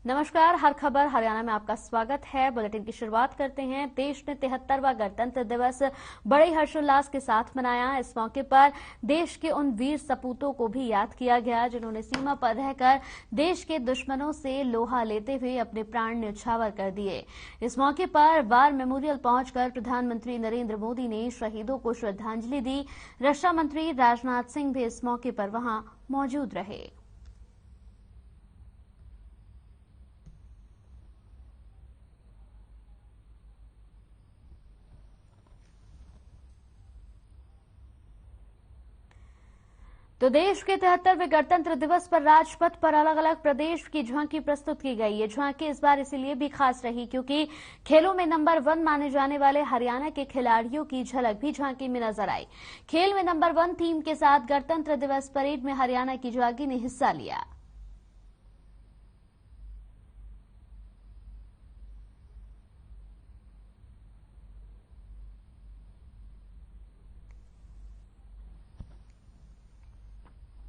नमस्कार, हर खबर हरियाणा में आपका स्वागत है। बुलेटिन की शुरुआत करते हैं। देश ने 73वां गणतंत्र दिवस बड़े हर्षोल्लास के साथ मनाया। इस मौके पर देश के उन वीर सपूतों को भी याद किया गया जिन्होंने सीमा पर रहकर देश के दुश्मनों से लोहा लेते हुए अपने प्राण न्यौछावर कर दिए। इस मौके पर वार मेमोरियल पहुंचकर प्रधानमंत्री नरेंद्र मोदी ने शहीदों को श्रद्धांजलि दी। रक्षा मंत्री राजनाथ सिंह भी इस मौके पर वहां मौजूद रहे। तो देश के 73वें गणतंत्र दिवस पर राजपथ पर अलग अलग प्रदेश की झांकी प्रस्तुत की गई। ये झांकी इस बार इसीलिए भी खास रही क्योंकि खेलों में नंबर 1 माने जाने वाले हरियाणा के खिलाड़ियों की झलक भी झांकी में नजर आई। खेल में नंबर 1 थीम के साथ गणतंत्र दिवस परेड में हरियाणा की झांकी ने हिस्सा लिया।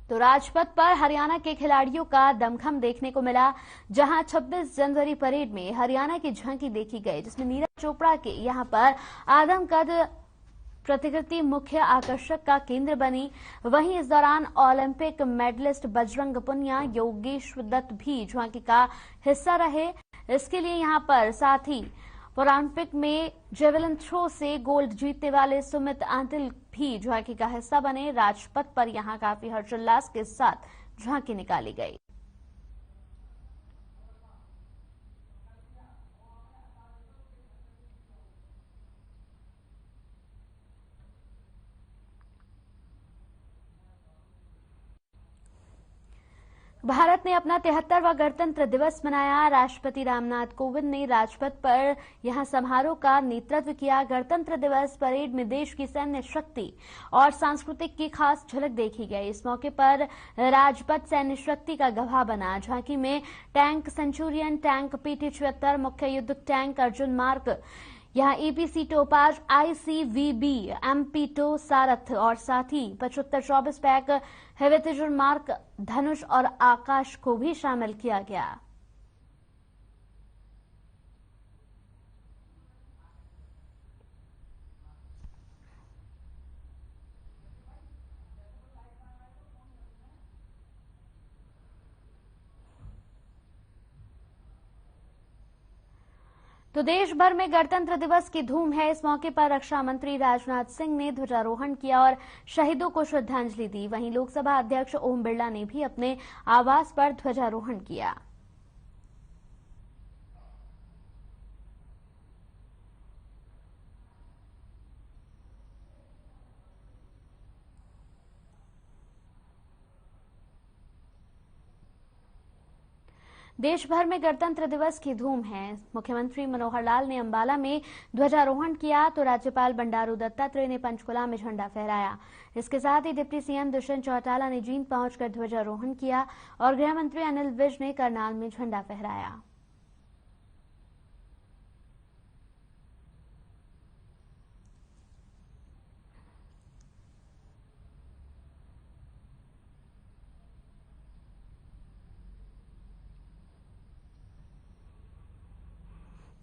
तो राजपथ पर हरियाणा के खिलाड़ियों का दमखम देखने को मिला, जहां 26 जनवरी परेड में हरियाणा की झांकी देखी गई, जिसमें नीरज चोपड़ा के यहां पर आदमकद प्रतिकृति मुख्य आकर्षक का केंद्र बनी। वहीं इस दौरान ओलंपिक मेडलिस्ट बजरंग पुनिया, योगेश दत्त भी झांकी का हिस्सा रहे। इसके लिए यहां पर साथ ही ओलंपिक में जेवलिन थ्रो से गोल्ड जीतने वाले सुमित आंतिल भी झांकी का हिस्सा बने। राजपथ पर यहां काफी हर्षोल्लास के साथ झांकी निकाली गई। भारत ने अपना 73वां गणतंत्र दिवस मनाया। राष्ट्रपति रामनाथ कोविंद ने राजपथ पर यहां समारोह का नेतृत्व किया। गणतंत्र दिवस परेड में देश की सैन्य शक्ति और सांस्कृतिक की खास झलक देखी गई। इस मौके पर राजपथ सैन्य शक्ति का गवाह बना। झांकी में टैंक सेंचुरियन, टैंक PT-76, मुख्य युद्ध टैंक अर्जुन मार्क, यहाँ EPC टोपाज, ICVB, MP2 सारथ और साथ ही 75-24 पैक हेवेतिजर मार्क, धनुष और आकाश को भी शामिल किया गया। तो देश भर में गणतंत्र दिवस की धूम है। इस मौके पर रक्षा मंत्री राजनाथ सिंह ने ध्वजारोहण किया और शहीदों को श्रद्धांजलि दी। वहीं लोकसभा अध्यक्ष ओम बिरला ने भी अपने आवास पर ध्वजारोहण किया। देश भर में गणतंत्र दिवस की धूम है। मुख्यमंत्री मनोहर लाल ने अंबाला में ध्वजारोहण किया तो राज्यपाल बंडारू दत्तात्रेय ने पंचकुला में झंडा फहराया। इसके साथ ही डिप्टी CM दुष्यंत चौटाला ने जींद पहुंचकर ध्वजारोहण किया और गृह मंत्री अनिल विज ने करनाल में झंडा फहराया।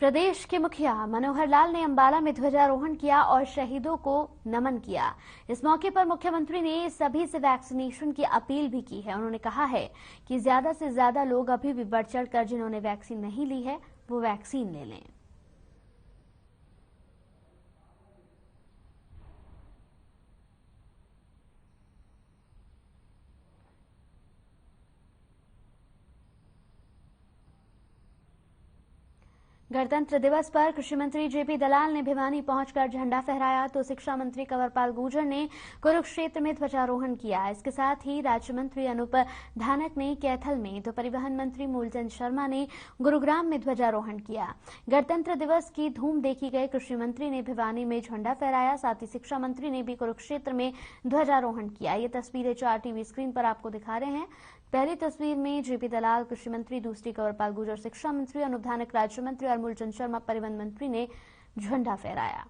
प्रदेश के मुखिया मनोहर लाल ने अंबाला में ध्वजारोहण किया और शहीदों को नमन किया। इस मौके पर मुख्यमंत्री ने सभी से वैक्सीनेशन की अपील भी की है। उन्होंने कहा है कि ज्यादा से ज्यादा लोग अभी भी बढ़ चढ़कर जिन्होंने वैक्सीन नहीं ली है वो वैक्सीन ले लें। गणतंत्र दिवस पर कृषि मंत्री JP दलाल ने भिवानी पहुंचकर झंडा फहराया तो शिक्षा मंत्री कंवरपाल गुर्जर ने कुरुक्षेत्र में ध्वजारोहण किया। इसके साथ ही राज्य मंत्री अनूप धानक ने कैथल में तो परिवहन मंत्री मूलचंद शर्मा ने गुरुग्राम में ध्वजारोहण किया। गणतंत्र दिवस की धूम देखी गई। कृषि मंत्री ने भिवानी में झंडा फहराया, साथ ही शिक्षा मंत्री ने भी कुरुक्षेत्र में ध्वजारोहण किया। ये तस्वीरें 4 TV स्क्रीन पर आपको दिखा रहे हैं। पहली तस्वीर में JP दलाल कृषि मंत्री, दूसरी कंवरपाल गुर्जर शिक्षा मंत्री, अनूप धानक राज्य मंत्री और मूलचंद शर्मा परिवहन मंत्री ने झंडा फहराया।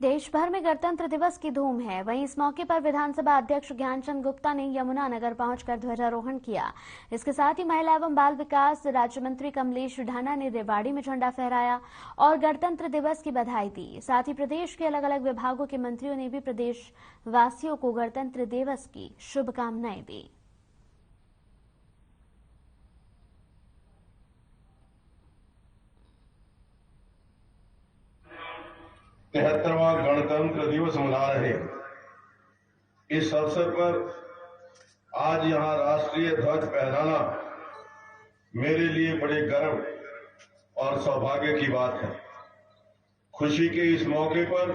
देश भर में गणतंत्र दिवस की धूम है। वहीं इस मौके पर विधानसभा अध्यक्ष ज्ञानचंद गुप्ता ने यमुनानगर पहुंचकर ध्वजारोहण किया। इसके साथ ही महिला एवं बाल विकास राज्य मंत्री कमलेश ढाना ने रेवाड़ी में झंडा फहराया और गणतंत्र दिवस की बधाई दी। साथ ही प्रदेश के अलग अलग विभागों के मंत्रियों ने भी प्रदेश वासियों को गणतंत्र दिवस की शुभकामनाएं दी। तिहत्तरवां गणतंत्र दिवस मना रहे हैं। इस अवसर पर आज यहां राष्ट्रीय ध्वज फहराना मेरे लिए बड़े गर्व और सौभाग्य की बात है। खुशी के इस मौके पर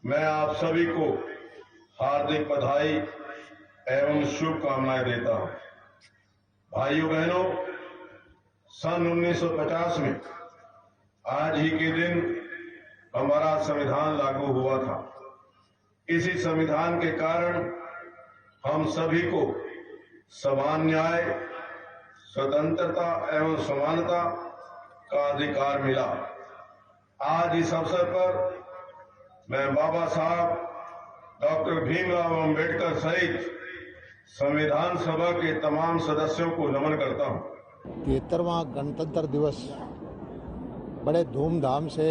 मैं आप सभी को हार्दिक बधाई एवं शुभकामनाएं देता हूं। भाइयों बहनों, सन 1950 में आज ही के दिन हमारा संविधान लागू हुआ था। इसी संविधान के कारण हम सभी को समान न्याय, स्वतंत्रता एवं समानता का अधिकार मिला। आज इस अवसर पर मैं बाबा साहब डॉक्टर भीमराव अंबेडकर सहित संविधान सभा के तमाम सदस्यों को नमन करता हूं। 73वां गणतंत्र दिवस बड़े धूमधाम से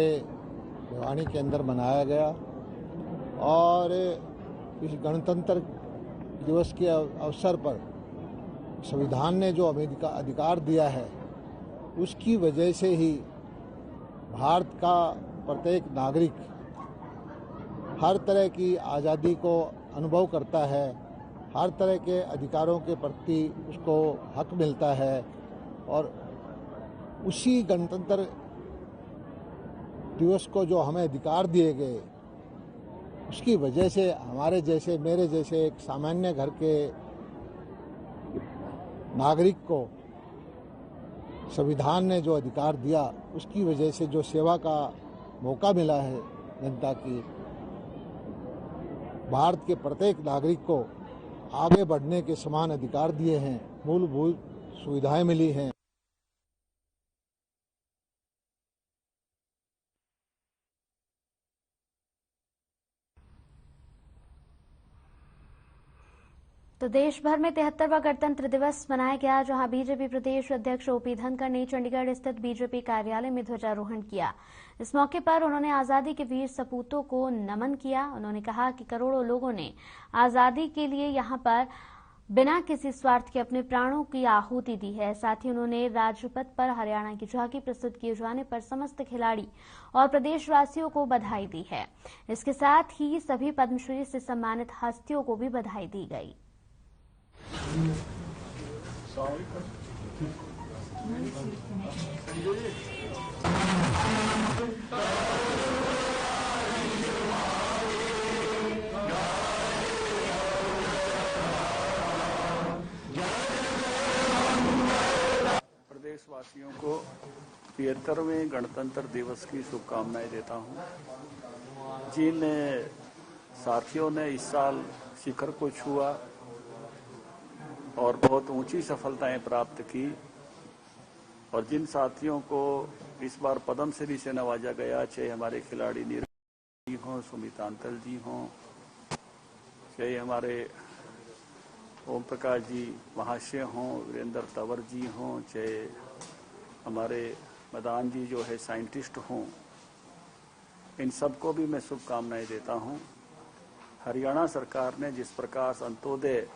भिवानी के अंदर मनाया गया और इस गणतंत्र दिवस के अवसर पर संविधान ने जो अधिकार दिया है उसकी वजह से ही भारत का प्रत्येक नागरिक हर तरह की आज़ादी को अनुभव करता है, हर तरह के अधिकारों के प्रति उसको हक मिलता है और उसी गणतंत्र दिवस को जो हमें अधिकार दिए गए उसकी वजह से हमारे जैसे मेरे जैसे एक सामान्य घर के नागरिक को संविधान ने जो अधिकार दिया उसकी वजह से जो सेवा का मौका मिला है जनता की, भारत के प्रत्येक नागरिक को आगे बढ़ने के समान अधिकार दिए हैं, मूलभूत सुविधाएं मिली हैं। तो देश भर में 73वां गणतंत्र दिवस मनाया गया, जहां बीजेपी प्रदेश अध्यक्ष ओपी धनखड़ ने चंडीगढ़ स्थित बीजेपी कार्यालय में ध्वजारोहण किया। इस मौके पर उन्होंने आजादी के वीर सपूतों को नमन किया। उन्होंने कहा कि करोड़ों लोगों ने आजादी के लिए यहां पर बिना किसी स्वार्थ के अपने प्राणों की आहुति दी है। साथ ही उन्होंने राजपथ पर हरियाणा की झांकी प्रस्तुत किए जाने पर समस्त खिलाड़ी और प्रदेशवासियों को बधाई दी है। इसके साथ ही सभी पद्मश्री से सम्मानित हस्तियों को भी बधाई दी गई। प्रदेशवासियों को 73वें गणतंत्र दिवस की शुभकामनाएं देता हूं। जिन साथियों ने इस साल शिखर को छुआ और बहुत ऊंची सफलताएं प्राप्त की और जिन साथियों को इस बार पद्मश्री से नवाजा गया, चाहे हमारे खिलाड़ी नीरज जी हों, सुमित अंतल जी हों, चाहे हमारे ओम प्रकाश जी महाशय हों, वीरेंद्र तंवर जी हों, चाहे हमारे मदान जी जो है साइंटिस्ट हों, इन सबको भी मैं शुभकामनाएं देता हूं। हरियाणा सरकार ने जिस प्रकार अंत्योदय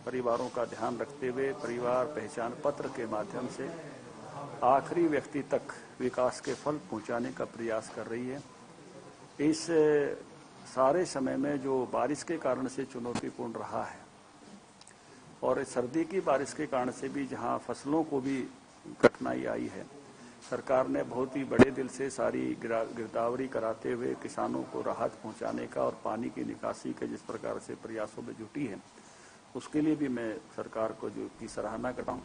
परिवारों का ध्यान रखते हुए परिवार पहचान पत्र के माध्यम से आखिरी व्यक्ति तक विकास के फल पहुंचाने का प्रयास कर रही है, इस सारे समय में जो बारिश के कारण से चुनौतीपूर्ण रहा है और सर्दी की बारिश के कारण से भी जहां फसलों को भी कठिनाई आई है, सरकार ने बहुत ही बड़े दिल से सारी गिरदावरी कराते हुए किसानों को राहत पहुंचाने का और पानी की निकासी के जिस प्रकार से प्रयासों में जुटी है, उसके लिए भी मैं सरकार को जो की सराहना करता हूं।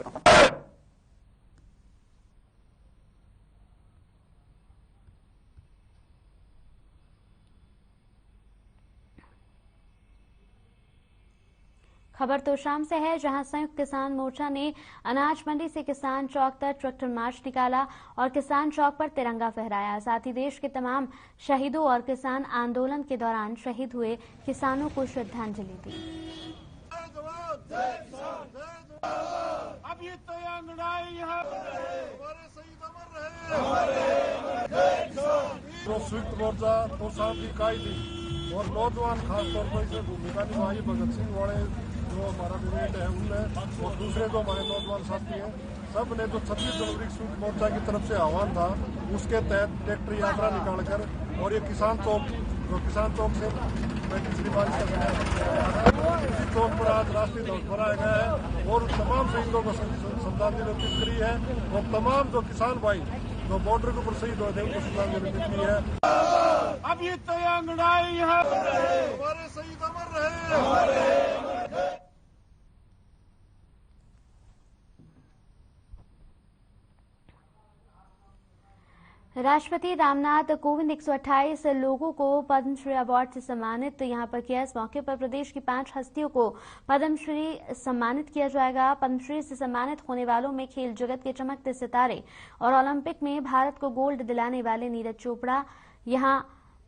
खबर तो शाम से है, जहां संयुक्त किसान मोर्चा ने अनाज मंडी से किसान चौक तक ट्रैक्टर मार्च निकाला और किसान चौक पर तिरंगा फहराया। साथ ही देश के तमाम शहीदों और किसान आंदोलन के दौरान शहीद हुए किसानों को श्रद्धांजलि दी। संयुक्त मोर्चा तो साहब की इकाई थी और नौजवान खासतौर पर इसमें भूमिका निभाई। भगत सिंह वाले जो हमारा डिबेट है उनमें और दूसरे जो हमारे नौजवान साथी हैं, सब ने जो 26 जनवरी संयुक्त मोर्चा की तरफ से आह्वान था, उसके तहत ट्रैक्टर यात्रा निकालकर और ये किसान चौक से 35वीं बारिश का इसी चौक पर आज राष्ट्रीय ध्वज फहराया गया है और तमाम शहीदों को श्रद्धांजलि अर्पित करी है और तमाम जो किसान भाई जो बॉर्डर के ऊपर शहीद हुए थे उनको श्रद्धांजलि दी है। अब ये लड़ाई है, हमारे शहीद अमर रहे। राष्ट्रपति रामनाथ कोविंद 128 लोगों को पद्मश्री अवार्ड से सम्मानित यहां पर किया। इस मौके पर प्रदेश की 5 हस्तियों को पद्मश्री सम्मानित किया जाएगा। पद्मश्री से सम्मानित होने वालों में खेल जगत के चमकते सितारे और ओलंपिक में भारत को गोल्ड दिलाने वाले नीरज चोपड़ा, यहां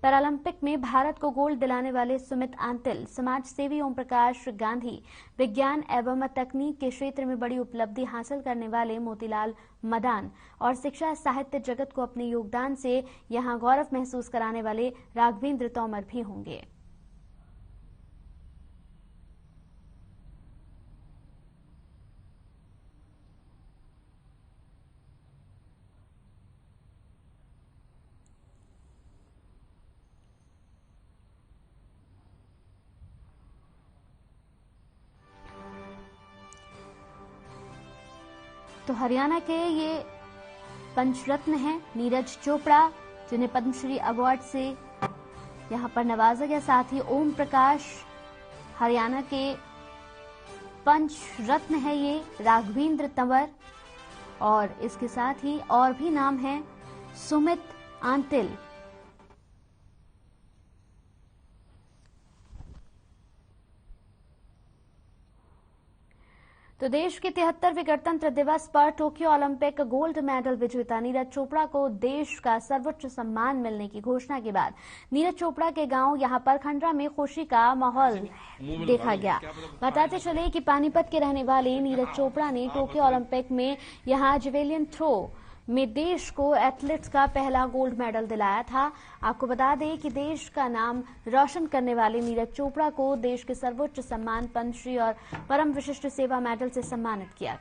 पैरालंपिक में भारत को गोल्ड दिलाने वाले सुमित आंतिल, समाज सेवी ओम प्रकाश गांधी, विज्ञान एवं तकनीक के क्षेत्र में बड़ी उपलब्धि हासिल करने वाले मोतीलाल मदान और शिक्षा साहित्य जगत को अपने योगदान से यहां गौरव महसूस कराने वाले राघवेंद्र तोमर भी होंगे। तो हरियाणा के ये पंचरत्न हैं नीरज चोपड़ा, जिन्हें पद्मश्री अवार्ड से यहां पर नवाजा गया। साथ ही ओम प्रकाश हरियाणा के पंचरत्न है ये राघवेंद्र तंवर, और इसके साथ ही और भी नाम हैं सुमित आंतिल। तो देश के 73वें गणतंत्र दिवस पर टोक्यो ओलंपिक गोल्ड मेडल विजेता नीरज चोपड़ा को देश का सर्वोच्च सम्मान मिलने की घोषणा के बाद नीरज चोपड़ा के गांव यहां पर खंडरा में खुशी का माहौल देखा गया। बताते चले कि पानीपत के रहने वाले नीरज चोपड़ा ने टोक्यो ओलंपिक में यहां जेवेलियन थ्रो में देश को एथलीट्स का पहला गोल्ड मेडल दिलाया था। आपको बता दें कि देश का नाम रोशन करने वाले नीरज चोपड़ा को देश के सर्वोच्च सम्मान पद्मश्री और परम विशिष्ट सेवा मेडल से सम्मानित किया।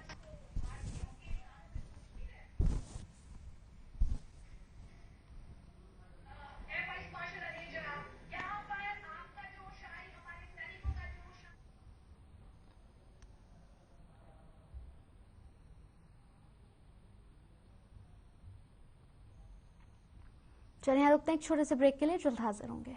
चलिए यहाँ रुकते हैं एक छोटे से ब्रेक के लिए, जल्द हाजिर होंगे।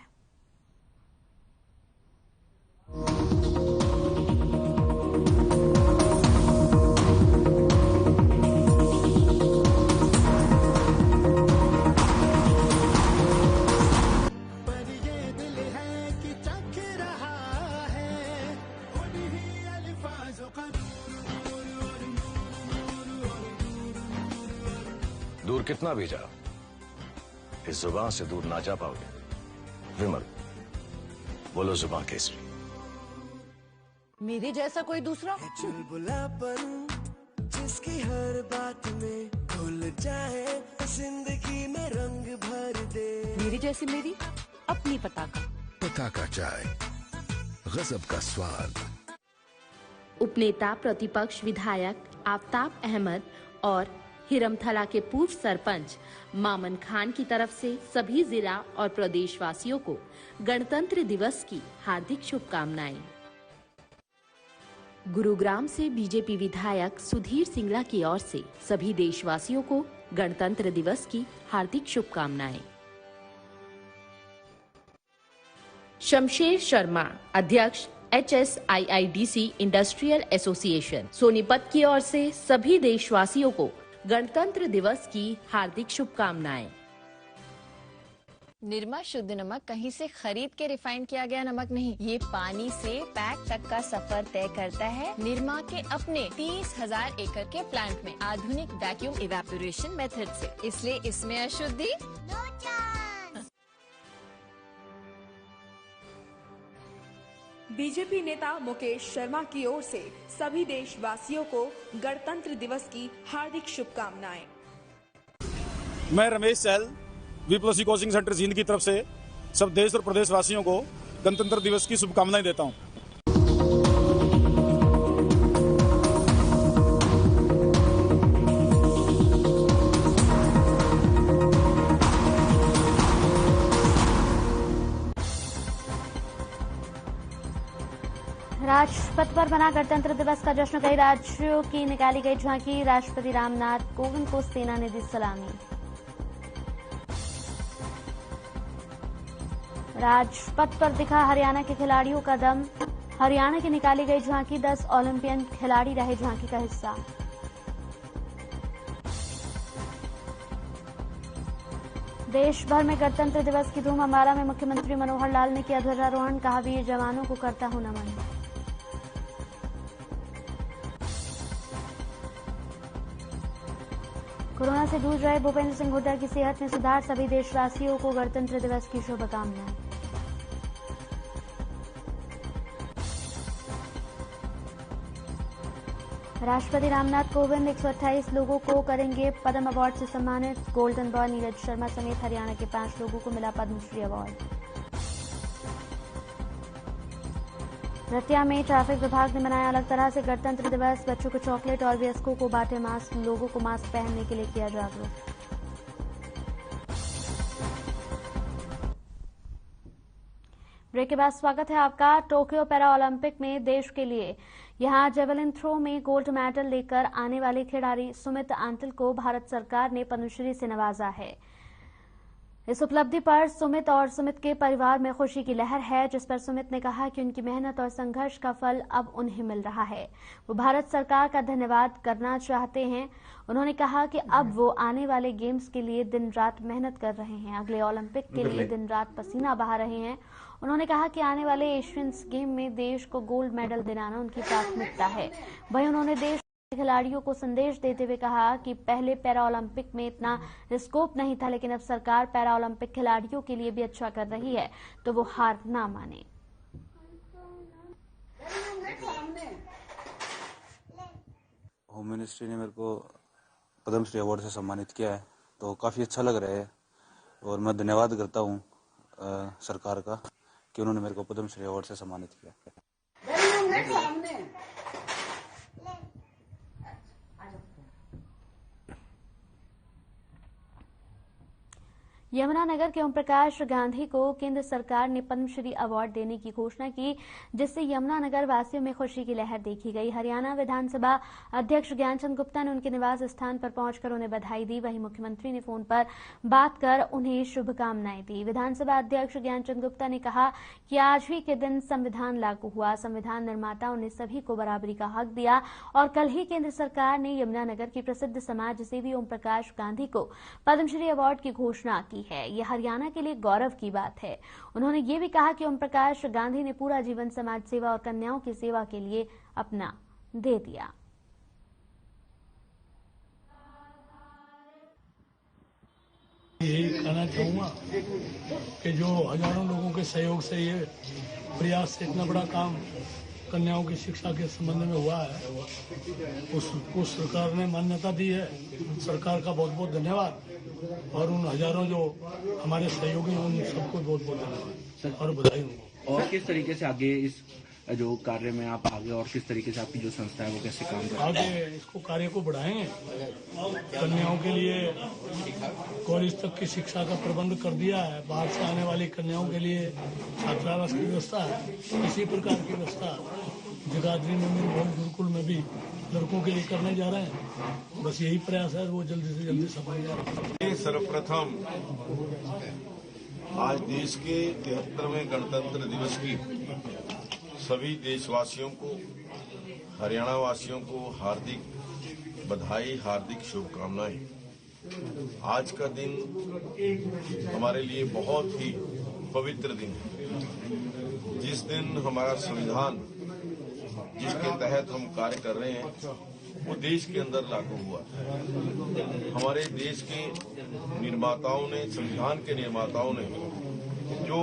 दूर कितना भी जा, इस जुबान से दूर ना जा पाओगे। विमल, बोलो जुबान केसरी। मेरे जैसा कोई दूसरा? चुलबुलापन जिसकी हर बात में घुल जाए, जिंदगी में रंग भर दे। मेरी जैसी मेरी अपनी पताका चाय, गजब का स्वाद। उपनेता प्रतिपक्ष विधायक आफ्ताब अहमद और हिरमथला के पूर्व सरपंच मामन खान की तरफ से सभी जिला और प्रदेशवासियों को गणतंत्र दिवस की हार्दिक शुभकामनाएं। गुरुग्राम से बीजेपी विधायक सुधीर सिंगला की ओर से सभी देशवासियों को गणतंत्र दिवस की हार्दिक शुभकामनाएं। शमशेर शर्मा, अध्यक्ष HSIIDC इंडस्ट्रियल एसोसिएशन सोनीपत की ओर से सभी देशवासियों को गणतंत्र दिवस की हार्दिक शुभकामनाएं। निरमा शुद्ध नमक कहीं से खरीद के रिफाइंड किया गया नमक नहीं, ये पानी से पैक तक का सफर तय करता है निरमा के अपने 30,000 एकड़ के प्लांट में आधुनिक वैक्यूम इवेपोरेशन मेथड से, इसलिए इसमें अशुद्धि बीजेपी नेता मुकेश शर्मा की ओर से सभी देशवासियों को गणतंत्र दिवस की हार्दिक शुभकामनाएं। मैं रमेश सहल विप्लसी कोचिंग सेंटर जींद की तरफ से सब देश और प्रदेशवासियों को गणतंत्र दिवस की शुभकामनाएं देता हूं। राजपथ पर मना गणतंत्र दिवस का जश्न, कई राज्यों की निकाली गई झांकी, राष्ट्रपति रामनाथ कोविंद को सेना ने दी सलामी। राजपथ पर दिखा हरियाणा के खिलाड़ियों का दम, हरियाणा की निकाली गई झांकी, 10 ओलंपियन खिलाड़ी रहे झांकी का हिस्सा। देश भर में गणतंत्र दिवस की धूम, अम्बाला में मुख्यमंत्री मनोहर लाल ने किया ध्वजारोहण, कहा वीर जवानों को करता हूं नमन। कोरोना से जूझ रहे भूपेंद्र सिंह हुड्डा की सेहत में सुधार, सभी देशवासियों को गणतंत्र दिवस की शुभकामनाएं। राष्ट्रपति रामनाथ कोविंद 128 लोगों को करेंगे पद्म अवार्ड से सम्मानित, गोल्डन बॉय नीरज शर्मा समेत हरियाणा के 5 लोगों को मिला पद्मश्री अवार्ड। रतिया में ट्रैफिक विभाग ने मनाया अलग तरह से गणतंत्र दिवस, बच्चों को चॉकलेट और वयस्कों को बांटे मास्क, लोगों को मास्क पहनने के लिए किया जागरूक। ब्रेक के बाद स्वागत है आपका। टोक्यो पैरा ओलंपिक में देश के लिए यहां जेवलिन थ्रो में गोल्ड मेडल लेकर आने वाले खिलाड़ी सुमित आंटिल को भारत सरकार ने पद्मश्री से नवाजा है। इस उपलब्धि पर सुमित और सुमित के परिवार में खुशी की लहर है, जिस पर सुमित ने कहा कि उनकी मेहनत और संघर्ष का फल अब उन्हें मिल रहा है। वो भारत सरकार का धन्यवाद करना चाहते हैं। उन्होंने कहा कि अब वो आने वाले गेम्स के लिए दिन रात मेहनत कर रहे हैं, अगले ओलंपिक के लिए दिन रात पसीना बहा रहे हैं। उन्होंने कहा कि आने वाले एशियंस गेम में देश को गोल्ड मेडल दिलाना उनकी प्राथमिकता है। वहीं उन्होंने देश खिलाड़ियों को संदेश देते हुए कहा कि पहले पैरा ओलंपिक में इतना स्कोप नहीं था, लेकिन अब सरकार पैरा ओलंपिक खिलाड़ियों के लिए भी अच्छा कर रही है, तो वो हार ना माने। होम मिनिस्ट्री ने मेरे को पद्मश्री अवार्ड से सम्मानित किया है, तो काफ़ी अच्छा लग रहा है और मैं धन्यवाद करता हूँ सरकार का कि उन्होंने मेरे को पद्मश्री अवार्ड से सम्मानित किया। यमुनानगर के ओम प्रकाश गांधी को केंद्र सरकार ने पद्मश्री अवार्ड देने की घोषणा की, जिससे यमुनानगर वासियों में खुशी की लहर देखी गई। हरियाणा विधानसभा अध्यक्ष ज्ञानचंद गुप्ता ने उनके निवास स्थान पर पहुंचकर उन्हें बधाई दी। वहीं मुख्यमंत्री ने फोन पर बात कर उन्हें शुभकामनाएं दी। विधानसभा अध्यक्ष ज्ञानचंद गुप्ता ने कहा कि आज ही के दिन संविधान लागू हुआ, संविधान निर्माताओं ने सभी को बराबरी का हक दिया और कल ही केंद्र सरकार ने यमुनानगर की प्रसिद्ध समाज सेवी ओम प्रकाश गांधी को पद्मश्री अवार्ड की घोषणा की है। यह हरियाणा के लिए गौरव की बात है। उन्होंने ये भी कहा कि ओम प्रकाश गांधी ने पूरा जीवन समाज सेवा और कन्याओं की सेवा के लिए अपना दे दिया। यही कहना चाहूँगा कि जो हजारों लोगों के सहयोग से ये प्रयास से इतना बड़ा काम कन्याओं की शिक्षा के संबंध में हुआ है, उसको सरकार ने मान्यता दी है। सरकार का बहुत बहुत धन्यवाद और उन हजारों जो हमारे सहयोगी हैं उन सबको बहुत बहुत धन्यवाद और बधाई हो। और किस तरीके से आगे इस जो कार्य में आप आगे और किस तरीके से आपकी जो संस्था है वो कैसे काम कर आगे इसको कार्य को बढ़ाएंगे। कन्याओं के लिए कॉलेज तक की शिक्षा का प्रबंध कर दिया है। बाहर से आने वाली कन्याओं के लिए छात्रावास की व्यवस्था है। इसी प्रकार की व्यवस्था जगाधरी में मेरे बहुत गुरुकुल में भी लड़कों के लिए करने जा रहे हैं। बस यही प्रयास है, वो जल्दी से जल्दी सफल हो जाए। सर्वप्रथम आज देश के 73वें गणतंत्र दिवस की सभी देशवासियों को, हरियाणा वासियों को हार्दिक बधाई, हार्दिक शुभकामनाएं। आज का दिन हमारे लिए बहुत ही पवित्र दिन है। जिस दिन हमारा संविधान जिसके तहत हम कार्य कर रहे हैं वो देश के अंदर लागू हुआ। हमारे देश के निर्माताओं ने, संविधान के निर्माताओं ने जो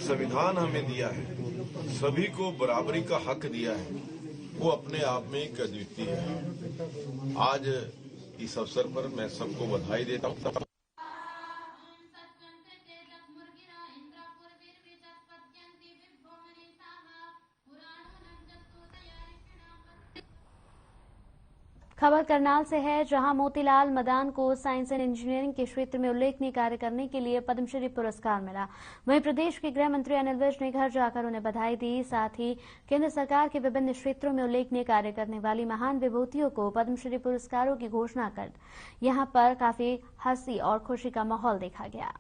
संविधान हमें दिया है, सभी को बराबरी का हक दिया है, वो अपने आप में एक अद्वितीय है। आज इस अवसर पर मैं सबको बधाई देता हूँ। खबर करनाल से है, जहां मोतीलाल मदान को साइंस एंड इंजीनियरिंग के क्षेत्र में उल्लेखनीय कार्य करने के लिए पद्मश्री पुरस्कार मिला। वहीं प्रदेश के गृह मंत्री अनिल विज ने घर जाकर उन्हें बधाई दी। साथ ही केंद्र सरकार के विभिन्न क्षेत्रों में उल्लेखनीय कार्य करने वाली महान विभूतियों को पद्मश्री पुरस्कारों की घोषणा कर यहां पर काफी हंसी और खुशी का माहौल देखा गया।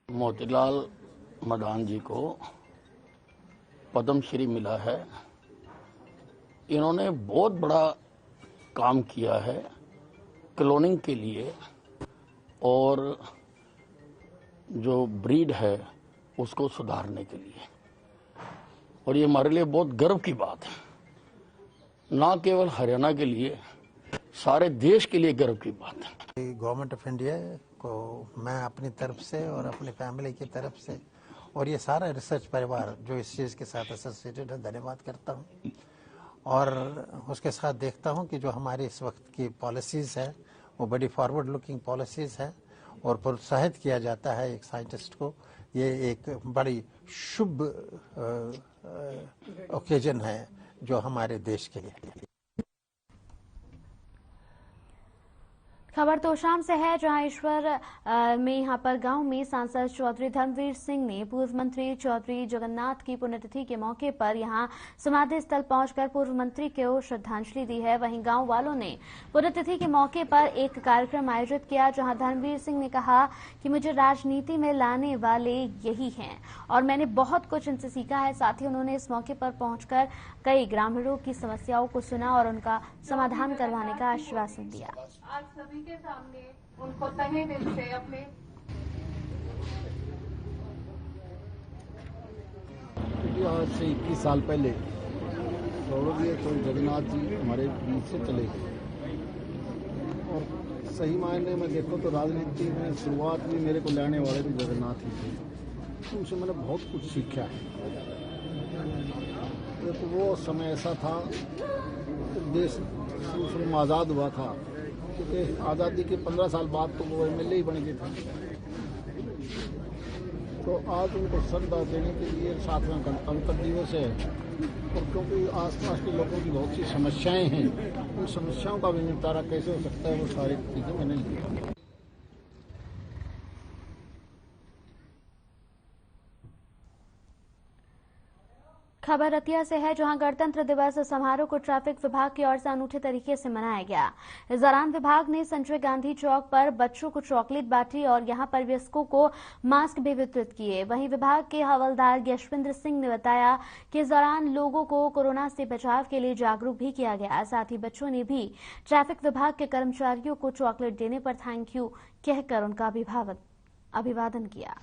मोतीलाल मदान जी को पद्मश्री मिला है। इन्होंने बहुत बड़ा काम किया है क्लोनिंग के लिए, और जो ब्रीड है उसको सुधारने के लिए, और ये हमारे लिए बहुत गर्व की बात है। ना केवल हरियाणा के लिए, सारे देश के लिए गर्व की बात है। गवर्नमेंट ऑफ इंडिया को मैं अपनी तरफ से और अपनी फैमिली की तरफ से और ये सारा रिसर्च परिवार जो इस चीज़ के साथ एसोसिएटेड है, धन्यवाद करता हूँ। और उसके साथ देखता हूँ कि जो हमारी इस वक्त की पॉलिसीज़ है वो बड़ी फॉरवर्ड लुकिंग पॉलिसीज़ है, और प्रोत्साहित किया जाता है एक साइंटिस्ट को। ये एक बड़ी शुभ ओकेजन है जो हमारे देश के लिए। खबर तोशाम से है, जहां ईश्वर में यहां पर गांव में सांसद चौधरी धर्मवीर सिंह ने पूर्व मंत्री चौधरी जगन्नाथ की पुण्यतिथि के मौके पर यहां समाधि स्थल पहुंचकर पूर्व मंत्री को श्रद्धांजलि दी है। वहीं गांव वालों ने पुण्यतिथि के मौके पर एक कार्यक्रम आयोजित किया, जहां धर्मवीर सिंह ने कहा कि मुझे राजनीति में लाने वाले यही हैं और मैंने बहुत कुछ इनसे सीखा है। साथ ही उन्होंने इस मौके पर पहुंचकर कई ग्रामीणों की समस्याओं को सुना और उनका समाधान करवाने का आश्वासन दिया। आज सभी के सामने उनको तहे दिल से अपने आज से 21 साल पहले स्वर्गीय चौधरी जगन्नाथ जी हमारे बीच से चले गए, और सही मायने में देखो तो राजनीति में शुरुआत में मेरे को लाने वाले भी जगन्नाथ ही थे। उनसे मैंने बहुत कुछ सीखा है। तो वो समय ऐसा था कि देश शुरू में आज़ाद हुआ था, क्योंकि आज़ादी के 15 साल बाद तो वो MLA ही बन गए थे। तो आज उनको श्रद्धा देने के लिए 7वां गणतंत्र दिवस है, और क्योंकि आसपास के लोगों की बहुत सी समस्याएं हैं, उन समस्याओं का भी निपटारा कैसे हो सकता है, वो सारी चीज़ें मैंने लिखी। खबर रतिया से है, जहां गणतंत्र दिवस समारोह को ट्रैफिक विभाग की ओर से अनूठे तरीके से मनाया गया। इस दौरान विभाग ने संजय गांधी चौक पर बच्चों को चॉकलेट बांटी और यहां पर वयस्कों को मास्क भी वितरित किए। वहीं विभाग के हवलदार यशविंद्र सिंह ने बताया कि इस दौरान लोगों को कोरोना से बचाव के लिए जागरूक भी किया गया। साथ ही बच्चों ने भी ट्रैफिक विभाग के कर्मचारियों को चॉकलेट देने पर थैंक यू कहकर उनका अभिवादन किया।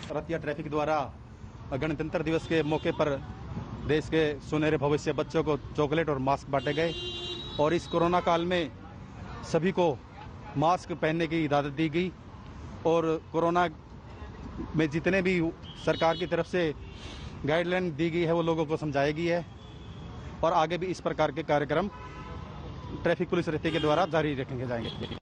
रतिया ट्रैफिक द्वारा गणतंत्र दिवस के मौके पर देश के सुनहरे भविष्य बच्चों को चॉकलेट और मास्क बांटे गए, और इस कोरोना काल में सभी को मास्क पहनने की इजाज़त दी गई, और कोरोना में जितने भी सरकार की तरफ से गाइडलाइन दी गई है वो लोगों को समझाई गई है, और आगे भी इस प्रकार के कार्यक्रम ट्रैफिक पुलिस रतिया के द्वारा जारी रखेंगे जाएंगे।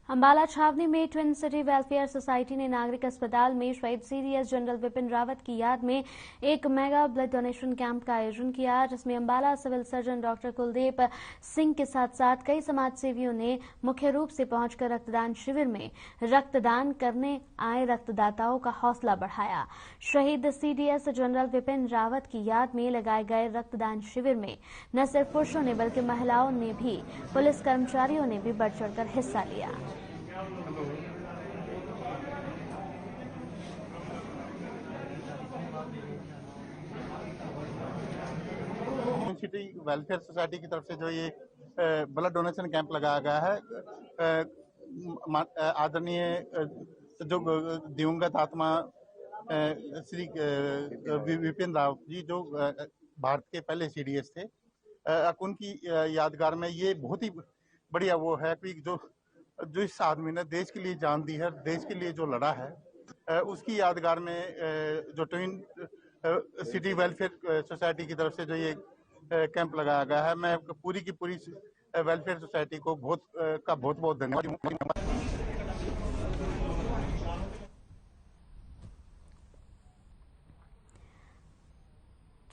अंबाला छावनी में ट्विन सिटी वेलफेयर सोसाइटी ने नागरिक अस्पताल में शहीद सीडीएस जनरल विपिन रावत की याद में एक मेगा ब्लड डोनेशन कैंप का आयोजन किया, जिसमें Ambala civil surgeon doctor Kuldeep Singh के साथ साथ कई समाज सेवियों ने मुख्य रूप से पहुंचकर रक्तदान शिविर में रक्तदान करने आए रक्तदाताओं का हौसला बढ़ाया। शहीद सीडीएस जनरल विपिन रावत की याद में लगाए गए रक्तदान शिविर में न सिर्फ पुरुषों ने बल्कि महिलाओं ने भी, पुलिस कर्मचारियों ने भी बढ़ चढ़कर हिस्सा लिया। सिटी वेलफेयर सोसाइटी की तरफ से जो ये ब्लड डोनेशन कैंप लगाया गया है, आदरणीय जो दिवंगत आत्मा श्री विपिन रावत जी जो भारत के पहले सीडीएस थे, उनकी यादगार में ये बहुत ही बढ़िया वो है कि जो इस आदमी ने देश के लिए जान दी है, देश के लिए जो लड़ा है, उसकी यादगार में जो ट्विन सिटी वेलफेयर सोसाइटी की तरफ से जो ये कैंप लगाया गया है, मैं पूरी की पूरी वेलफेयर सोसाइटी को बहुत बहुत धन्यवाद।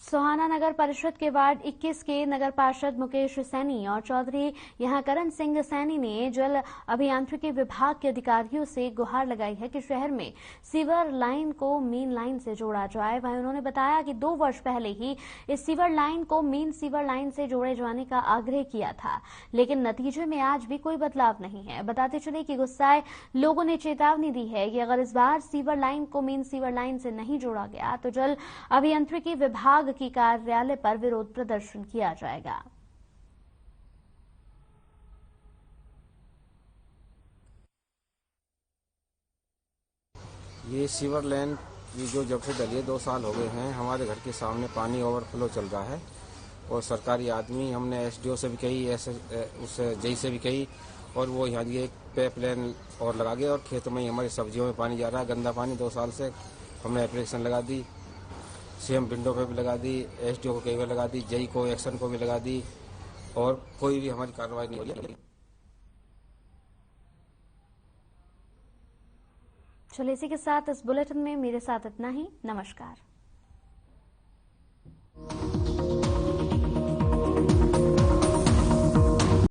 सोहाना नगर परिषद के वार्ड 21 के नगर पार्षद मुकेश सैनी और चौधरी यहां करण सिंह सैनी ने जल अभियांत्रिकी विभाग के अधिकारियों से गुहार लगाई है कि शहर में सीवर लाइन को मेन लाइन से जोड़ा जाए। वहीं उन्होंने बताया कि 2 वर्ष पहले ही इस सीवर लाइन को मेन सीवर लाइन से जोड़े जाने का आग्रह किया था, लेकिन नतीजे में आज भी कोई बदलाव नहीं है। बताते चले कि गुस्साए लोगों ने चेतावनी दी है कि अगर इस बार सीवर लाइन को मेन सीवर लाइन से नहीं जोड़ा गया तो जल अभियांत्रिकी विभाग की कार्यालय पर विरोध प्रदर्शन किया जाएगा। ये सीवर लाइन की जो जब से डली है 2 साल हो गए हैं, हमारे घर के सामने पानी ओवरफ्लो चल रहा है और सरकारी आदमी, हमने एसडीओ से भी कही, उस जेई से भी कही, और वो यहाँ एक पाइपलाइन और लगा गए और खेतों में हमारी सब्जियों में पानी जा रहा है, गंदा पानी। 2 साल से हमने एप्लीकेशन लगा दी, सीएम विंडो पे भी लगा दी, एसडीओ को कई बार लगा दी, जेई को एक्शन को भी लगा दी, और कोई भी हमारी कार्रवाई नहीं हुई। चलिए इसी के साथ इस बुलेटिन में मेरे साथ इतना ही। नमस्कार।